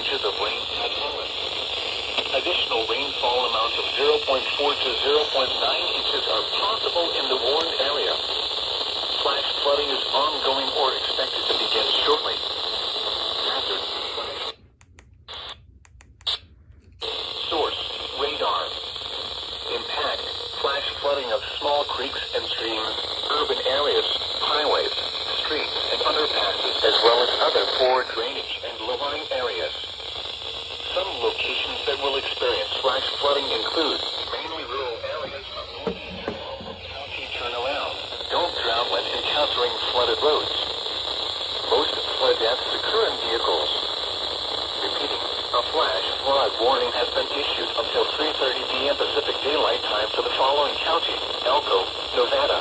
inches of rain at Inlet. Additional rainfall amounts of 0.4 to 0.9 inches are possible in the warned area. Flash flooding is ongoing or expected to begin shortly. Hazard. Source: radar. Impact: flash flooding of small creeks and streams, urban areas, highways, streets, and underpasses, as well as other poor drainage and low-lying areas. Some locations that will experience flash flooding include mainly rural areas of northeastern County. Turnaround. Don't drown when encountering flooded roads. Most flood deaths occur in vehicles. Repeating, a flash flood warning has been issued until 3:30 p.m. Pacific Daylight Time for the following county: ELKO, Nevada,